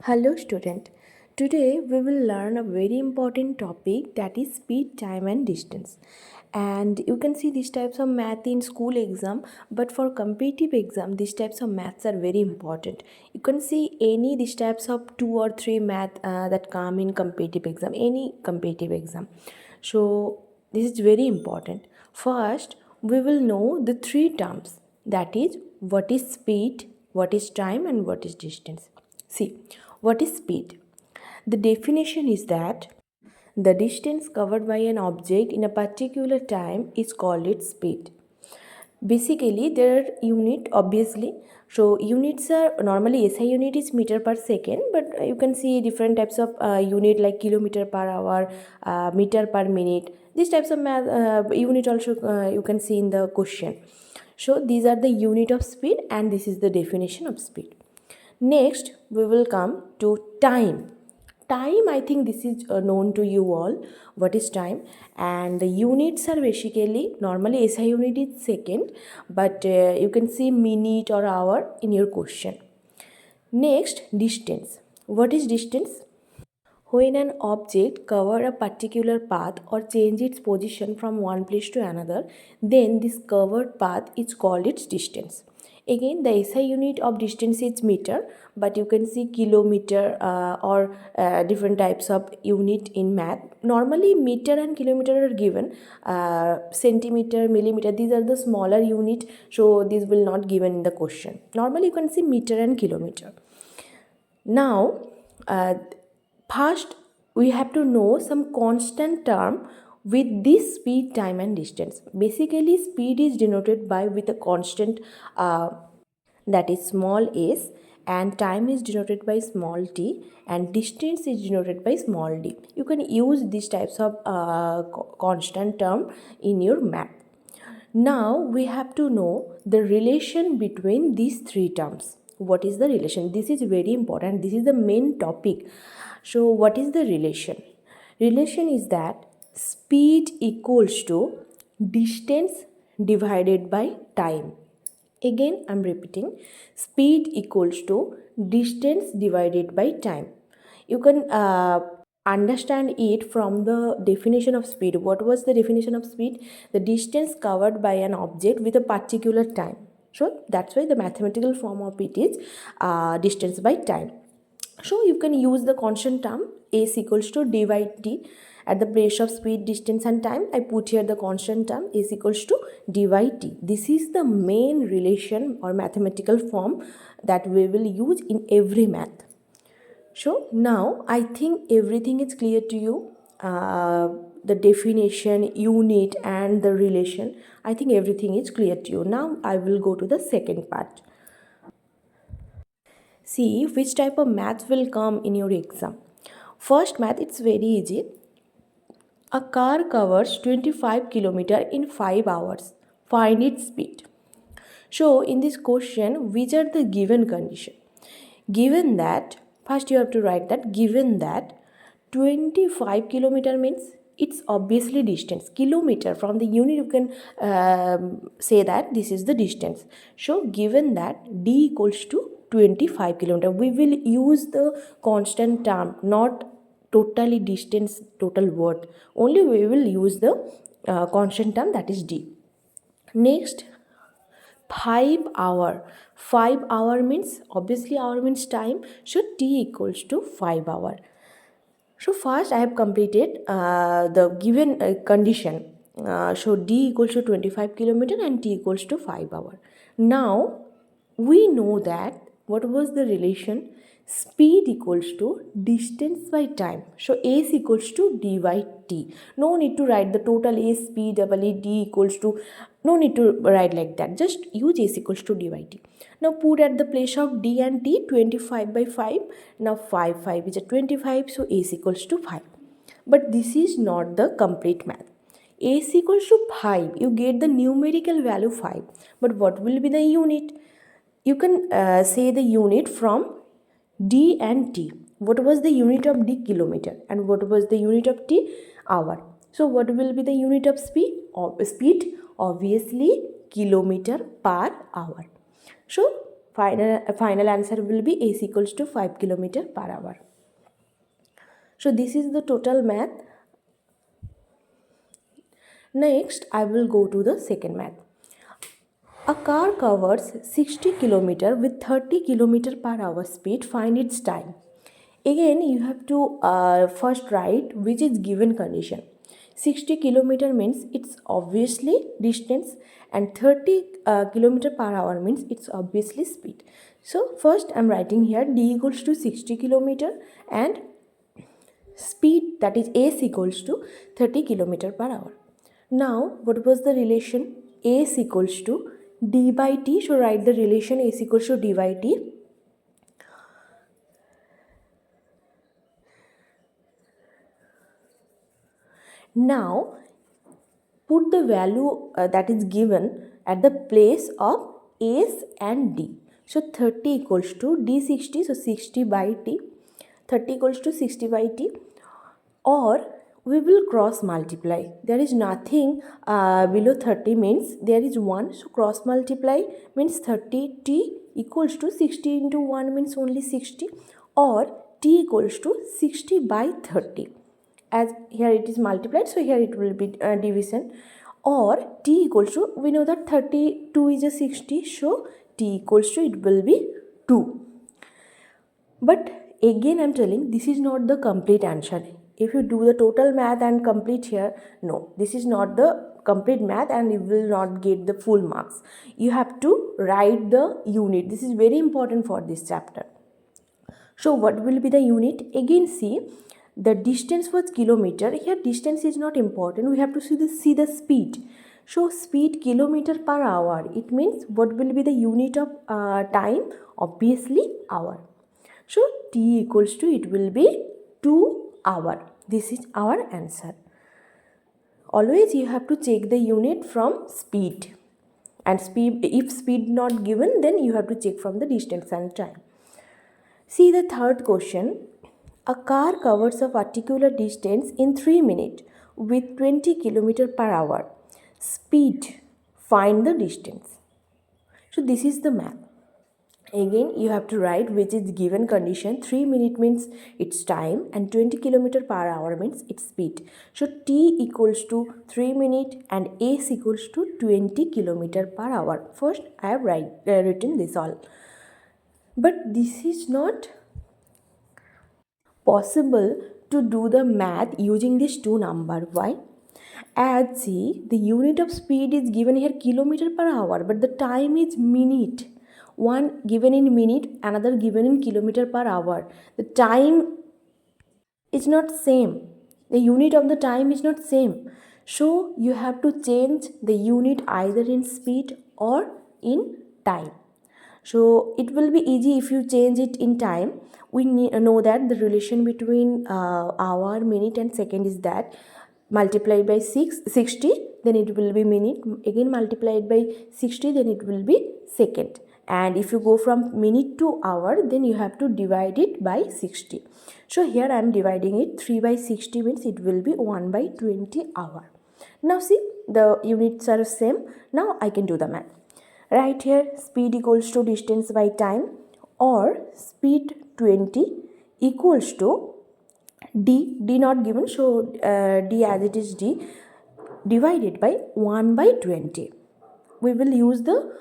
Hello student. Today we will learn a very important topic, that is speed, time and distance. And you can see these types of math in school exam, but for competitive exam these types of maths are very important. You can see any these types of 2 or 3 math that come in competitive exam, any competitive exam. So this is very important. First we will know the three terms, that is what is speed, what is time and what is distance. See, what is speed? The definition is that the distance covered by an object in a particular time is called its speed. Basically, there are unit obviously. So units are normally SI unit is meter per second, but you can see different types of unit like kilometer per hour, meter per minute. These types of math, unit also you can see in the question. So these are the unit of speed, and this is the definition of speed. Next, we will come to time. Time, I think this is known to you all. What is time? And the units are basically normally SI unit is second, but you can see minute or hour in your question. Next, distance. What is distance? When an object cover a particular path or change its position from one place to another, then this covered path is called its distance. Again, the SI unit of distance is meter, but you can see kilometer or different types of unit in math. Normally, meter and kilometer are given. Centimeter, millimeter, these are the smaller unit, so these will not given in the question. Normally, you can see meter and kilometer. Now, first we have to know some constant term with this speed, time and distance. Basically, speed is denoted by with a constant that is small s, and time is denoted by small t, and distance is denoted by small d. You can use these types of constant term in your math. Now we have to know the relation between these three terms. What is the relation? This is very important. This is the main topic. So what is the relation? Relation is that speed equals to distance divided by time. Again, I'm repeating, speed equals to distance divided by time. You can understand it from the definition of speed. What was the definition of speed? The distance covered by an object with a particular time. So that's why the mathematical form of it is distance by time. So you can use the constant term s equals to d by t. At the place of speed, distance and time, I put here the constant term s equals to d by t. This is the main relation or mathematical form that we will use in every math. So now I think everything is clear to you. The definition, unit and the relation, I think everything is clear to you. Now I will go to the second part. See which type of math will come in your exam. First math, it's very easy. A car covers 25 km in 5 hours. Find its speed. So in this question, which are the given condition? Given that, first you have to write that given that 25 kilometer means it's obviously distance. Kilometer, from the unit you can say that this is the distance. So given that d equals to 25 kilometer, we will use the constant term, not totally distance, total word. Only we will use the constant term, that is d. Next, 5 hour. 5 hour means obviously hour means time, so t equals to 5 hour. So first I have completed the given condition. So d equals to 25 kilometer and t equals to 5 hour. Now we know that what was the relation? Speed equals to distance by time. So s equals to d by t. No need to write the total s, p, double e, d equals to, no need to write like that. Just use s equals to d by t. Now put at the place of d and t 25 by 5. Now 5 is a 25, so s equals to 5. But this is not the complete math. S equals to 5, you get the numerical value 5. But what will be the unit? You can say the unit from d and t. What was the unit of d? Kilometer. And what was the unit of t? Hour. So what will be the unit of speed? Obviously kilometer per hour. So final answer will be a is equals to 5 km per hour. So this is the total math. Next, I will go to the second math. A car covers 60 km with 30 km per hour speed. Find its time. Again, you have to first write which is given condition. 60 km means it's obviously distance, and 30 km per hour means it's obviously speed. So first I'm writing here d equals to 60 km and speed, that is a is equals to 30 km per hour. Now what was the relation? A is equals to d by t. So write the relation a is equals to d by t. Now put the value that is given at the place of a's and d. So 30 equals to d60, so 60 by t. 30 equals to 60 by t, or we will cross multiply. There is nothing below 30 means there is 1, so cross multiply means 30t equals to 60 into 1 means only 60, or t equals to 60 by 30. As here it is multiplied, so here it will be division, or t equals to, we know that 32 is a 60, so t equals to, it will be 2. But again I'm telling, this is not the complete answer. If you do the total math and complete here, no, this is not the complete math and you will not get the full marks. You have to write the unit. This is very important for this chapter. So what will be the unit? Again see, the distance was kilometer. Here distance is not important. We have to see the speed. So speed kilometer per hour. It means what will be the unit of time? Obviously hour. So t equals to, it will be 2 hour. This is our answer. Always you have to check the unit from speed. And speed, if speed not given, then you have to check from the distance and time. See the third question. A car covers a particular distance in 3 minutes with 20 km per hour. Speed, find the distance. So this is the math. Again you have to write which is given condition. 3 minutes means its time and 20 km per hour means its speed. So t equals to 3 minutes and a is equals to 20 km per hour. First I have written this all. But this is not possible to do the math using these two numbers. Why? As see, the unit of speed is given here kilometer per hour, but the time is minute. One given in minute, another given in kilometer per hour. The time is not same. The unit of the time is not same. So you have to change the unit either in speed or in time. So it will be easy if you change it in time. We know that the relation between hour, minute and second is that multiplied by 60, then it will be minute, again multiplied by 60, then it will be second. And if you go from minute to hour, then you have to divide it by 60. So here I am dividing it. 3 by 60 means it will be 1 by 20 hour. Now see, the units are same. Now I can do the math. Right here, speed equals to distance by time, or speed 20 equals to d not given, so d as it is d, divided by 1 by 20. We will use the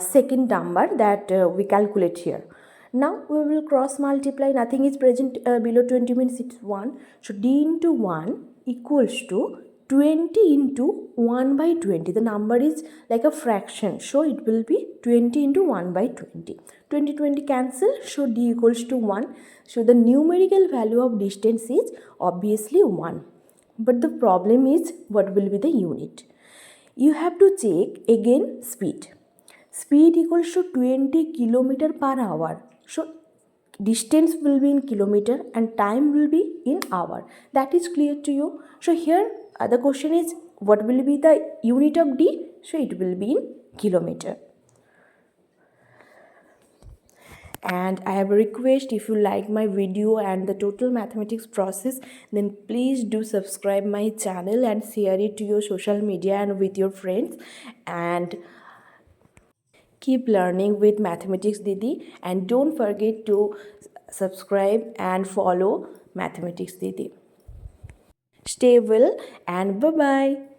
second number that we calculate here. Now we will cross multiply. Nothing is present below 20 means it's 1. So d into 1 equals to 20 into 1 by 20. The number is like a fraction. So it will be 20 into 1 by 20. 20 cancel. So d equals to 1. So the numerical value of distance is obviously 1. But the problem is, what will be the unit? You have to check again speed. Speed equals to 20 km per hour. So distance will be in kilometer and time will be in hour. That is clear to you. So here the question is, what will be the unit of d? So it will be in kilometer. And I have a request, if you like my video and the total mathematics process, then please do subscribe my channel and share it to your social media and with your friends. And Keep learning with Mathematics Didi, and don't forget to subscribe and follow Mathematics Didi. Stay well and bye bye.